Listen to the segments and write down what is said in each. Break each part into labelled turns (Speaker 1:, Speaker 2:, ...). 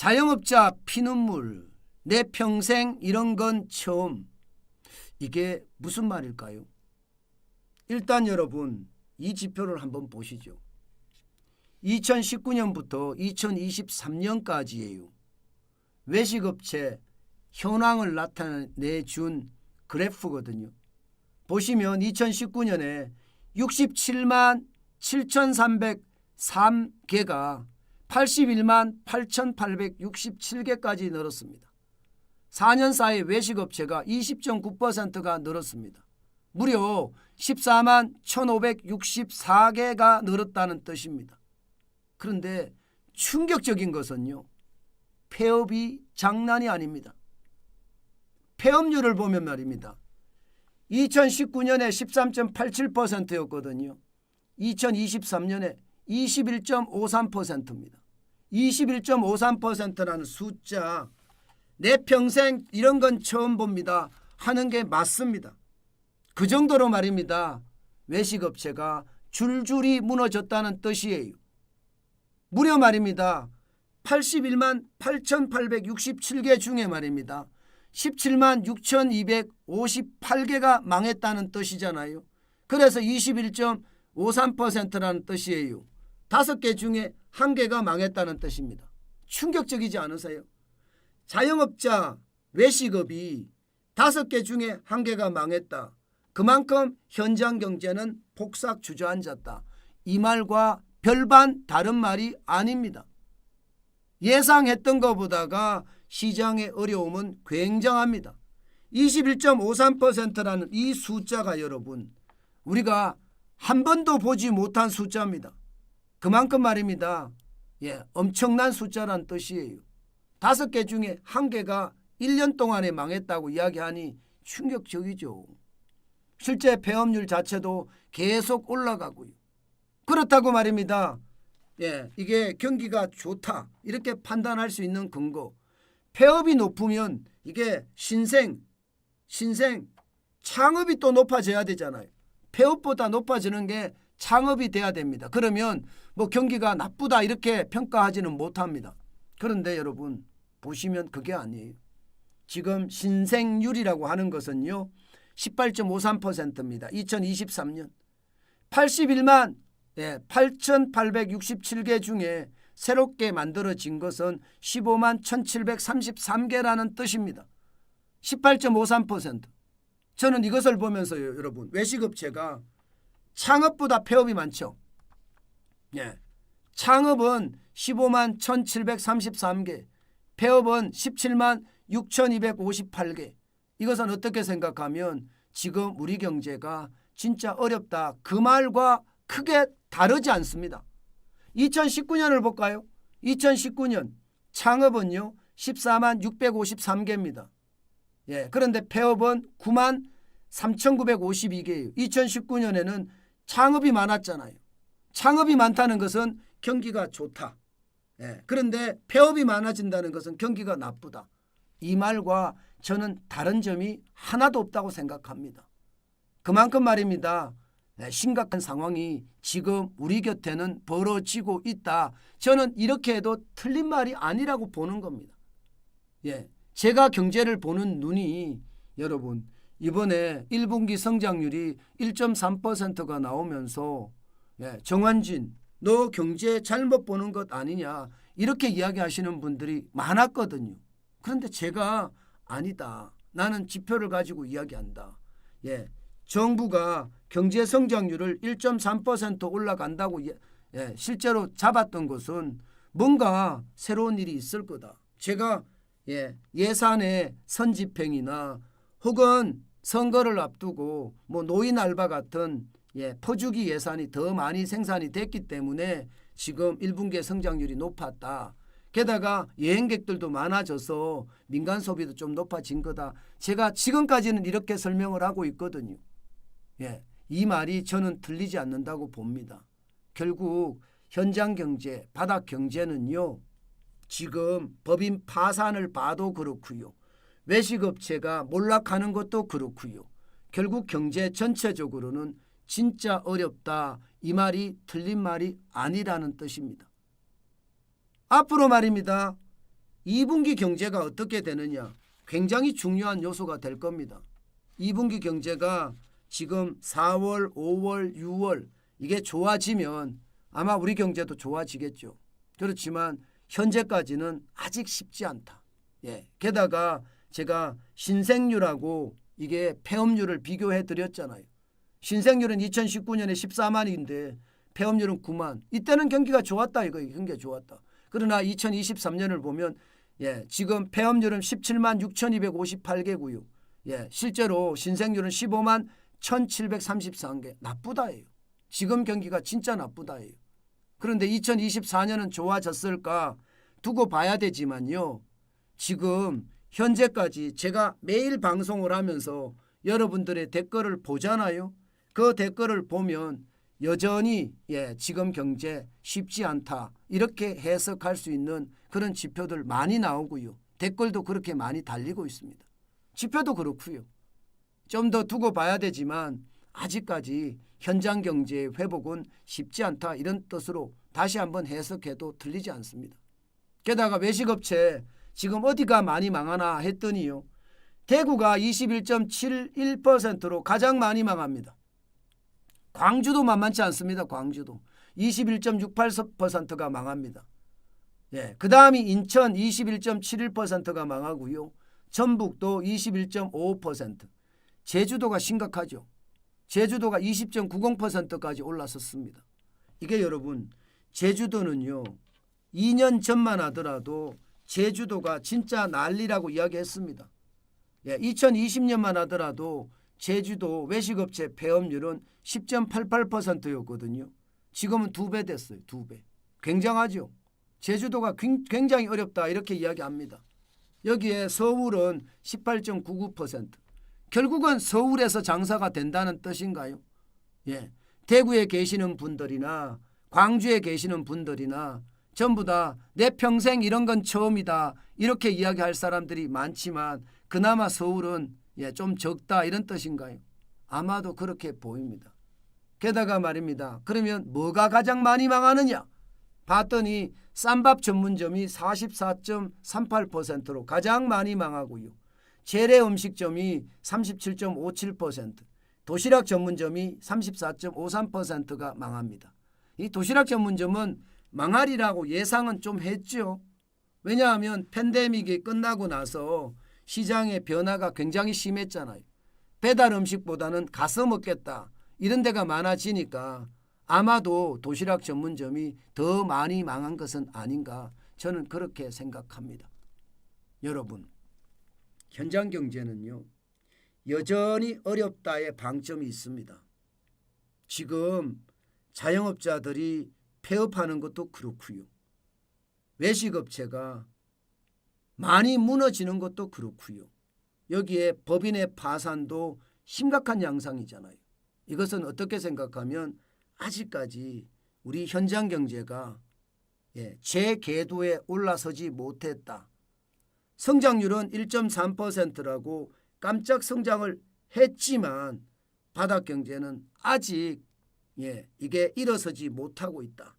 Speaker 1: 자영업자 피눈물, 내 평생 이런 건 처음. 이게 무슨 말일까요? 일단 여러분 이 지표를 한번 보시죠. 2019년부터 2023년까지예요. 외식업체 현황을 나타내준 그래프거든요. 보시면 2019년에 67만 7,303개가 81만 8,867개까지 늘었습니다. 4년 사이 외식업체가 20.9%가 늘었습니다. 무려 14만 1,564개가 늘었다는 뜻입니다. 그런데 충격적인 것은요, 폐업이 장난이 아닙니다. 폐업률을 보면 말입니다. 2019년에 13.87%였거든요. 2023년에 21.53%입니다. 21.53%라는 숫자, 내 평생 이런 건 처음 봅니다 하는 게 맞습니다. 그 정도로 말입니다. 외식업체가 줄줄이 무너졌다는 뜻이에요. 무려 말입니다. 81만 8,867개 중에 말입니다. 17만 6,258개가 망했다는 뜻이잖아요. 그래서 21.53%라는 뜻이에요. 5개 중에 1개가 망했다는 뜻입니다. 충격적이지 않으세요? 자영업자 외식업이 5개 중에 1개가 망했다. 그만큼 현장 경제는 폭삭 주저앉았다. 이 말과 별반 다른 말이 아닙니다. 예상했던 것보다가 시장의 어려움은 굉장합니다. 21.53%라는 이 숫자가 여러분 우리가 한 번도 보지 못한 숫자입니다. 그만큼 말입니다. 엄청난 숫자란 뜻이에요. 5개 중에 1개가 1년 동안에 망했다고 이야기하니 충격적이죠. 실제 폐업률 자체도 계속 올라가고요. 그렇다고 말입니다. 이게 경기가 좋다 이렇게 판단할 수 있는 근거. 폐업이 높으면 이게 신생 창업이 또 높아져야 되잖아요. 폐업보다 높아지는 게 창업이 돼야 됩니다. 그러면 뭐 경기가 나쁘다 이렇게 평가하지는 못합니다. 그런데 여러분 보시면 그게 아니에요. 지금 신생률이라고 하는 것은요 18.53%입니다. 2023년 81만 8,867개 중에 새롭게 만들어진 것은 15만 1,733개라는 뜻입니다. 18.53%. 저는 이것을 보면서요, 여러분, 외식업체가 창업보다 폐업이 많죠. 창업은 15만 1,733개, 폐업은 17만 6,258개. 이것은 어떻게 생각하면 지금 우리 경제가 진짜 어렵다. 그 말과 크게 다르지 않습니다. 2019년을 볼까요? 2019년 창업은요 14만 653개입니다. 그런데 폐업은 9만 3,952개예요. 2019년에는 창업이 많았잖아요. 창업이 많다는 것은 경기가 좋다. 그런데 폐업이 많아진다는 것은 경기가 나쁘다. 이 말과 저는 다른 점이 하나도 없다고 생각합니다. 그만큼 말입니다. 심각한 상황이 지금 우리 곁에는 벌어지고 있다. 저는 이렇게 해도 틀린 말이 아니라고 보는 겁니다. 제가 경제를 보는 눈이 여러분 이번에 1분기 성장률이 1.3%가 나오면서 정환진 너 경제 잘못 보는 것 아니냐 이렇게 이야기하시는 분들이 많았거든요. 그런데 제가 아니다. 나는 지표를 가지고 이야기한다. 정부가 경제 성장률을 1.3% 올라간다고 실제로 잡았던 것은 뭔가 새로운 일이 있을 거다. 제가 예산의 선집행이나 혹은 선거를 앞두고 뭐 노인 알바 같은 퍼주기 예산이 더 많이 생산이 됐기 때문에 지금 1분기의 성장률이 높았다. 게다가 여행객들도 많아져서 민간 소비도 좀 높아진 거다. 제가 지금까지는 이렇게 설명을 하고 있거든요. 이 말이 저는 틀리지 않는다고 봅니다. 결국 현장 경제, 바닥 경제는요. 지금 법인 파산을 봐도 그렇고요. 외식업체가 몰락하는 것도 그렇고요. 결국 경제 전체적으로는 진짜 어렵다. 이 말이 틀린 말이 아니라는 뜻입니다. 앞으로 말입니다. 2분기 경제가 어떻게 되느냐 굉장히 중요한 요소가 될 겁니다. 2분기 경제가 지금 4월, 5월, 6월 이게 좋아지면 아마 우리 경제도 좋아지겠죠. 그렇지만 현재까지는 아직 쉽지 않다. 예. 게다가 제가 신생률하고 이게 폐업률을 비교해 드렸잖아요. 신생률은 2019년에 14만인데 폐업률은 9만. 이때는 경기가 좋았다. 이거 경기가 좋았다. 그러나 2023년을 보면 지금 폐업률은 17만 6,258개고요. 실제로 신생률은 15만 1,733개. 나쁘다예요. 지금 경기가 진짜 나쁘다예요. 그런데 2024년은 좋아졌을까 두고 봐야 되지만요. 지금 현재까지 제가 매일 방송을 하면서 여러분들의 댓글을 보잖아요. 그 댓글을 보면 여전히 지금 경제 쉽지 않다 이렇게 해석할 수 있는 그런 지표들 많이 나오고요. 댓글도 그렇게 많이 달리고 있습니다. 지표도 그렇고요. 좀 더 두고 봐야 되지만 아직까지 현장 경제의 회복은 쉽지 않다 이런 뜻으로 다시 한번 해석해도 틀리지 않습니다. 게다가 외식업체 지금 어디가 많이 망하나 했더니요. 대구가 21.71%로 가장 많이 망합니다. 광주도 만만치 않습니다. 광주도 21.68%가 망합니다. 그 다음이 인천 21.71%가 망하고요. 전북도 21.55%. 제주도가 심각하죠. 제주도가 20.90%까지 올라섰습니다. 이게 여러분 제주도는요. 2년 전만 하더라도 제주도가 진짜 난리라고 이야기했습니다. 2020년만 하더라도 제주도 외식업체 폐업률은 10.88%였거든요. 지금은 2배 됐어요. 2배. 굉장하죠. 제주도가 굉장히 어렵다 이렇게 이야기합니다. 여기에 서울은 18.99%. 결국은 서울에서 장사가 된다는 뜻인가요? 대구에 계시는 분들이나 광주에 계시는 분들이나 전부 다 내 평생 이런 건 처음이다 이렇게 이야기할 사람들이 많지만 그나마 서울은 좀 적다 이런 뜻인가요? 아마도 그렇게 보입니다. 게다가 말입니다. 그러면 뭐가 가장 많이 망하느냐? 봤더니 쌈밥 전문점이 44.38%로 가장 많이 망하고요. 재래 음식점이 37.57%, 도시락 전문점이 34.53%가 망합니다. 이 도시락 전문점은 망하리라고 예상은 좀 했죠. 왜냐하면 팬데믹이 끝나고 나서 시장의 변화가 굉장히 심했잖아요. 배달 음식보다는 가서 먹겠다 이런 데가 많아지니까 아마도 도시락 전문점이 더 많이 망한 것은 아닌가 저는 그렇게 생각합니다. 여러분 현장 경제는요. 여전히 어렵다의 방점이 있습니다. 지금 자영업자들이 폐업하는 것도 그렇고요. 외식업체가 많이 무너지는 것도 그렇고요. 여기에 법인의 파산도 심각한 양상이잖아요. 이것은 어떻게 생각하면 아직까지 우리 현장 경제가 제 궤도에 올라서지 못했다. 성장률은 1.3%라고 깜짝 성장을 했지만 바닥 경제는 아직 이게 일어서지 못하고 있다.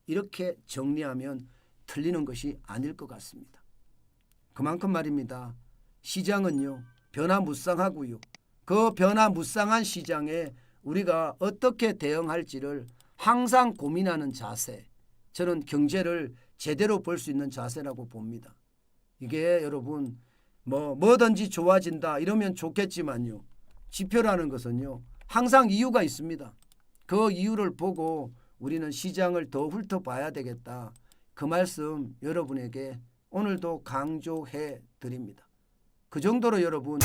Speaker 1: 이렇게 정리하면 틀리는 것이 아닐 것 같습니다. 그만큼 말입니다. 시장은요. 변화무쌍하고요. 그 변화무쌍한 시장에 우리가 어떻게 대응할지를 항상 고민하는 자세. 저는 경제를 제대로 볼 수 있는 자세라고 봅니다. 이게 여러분 뭐든지 좋아진다 이러면 좋겠지만요. 지표라는 것은요. 항상 이유가 있습니다. 그 이유를 보고 우리는 시장을 더 훑어봐야 되겠다. 그 말씀 여러분에게 오늘도 강조해 드립니다. 그 정도로 여러분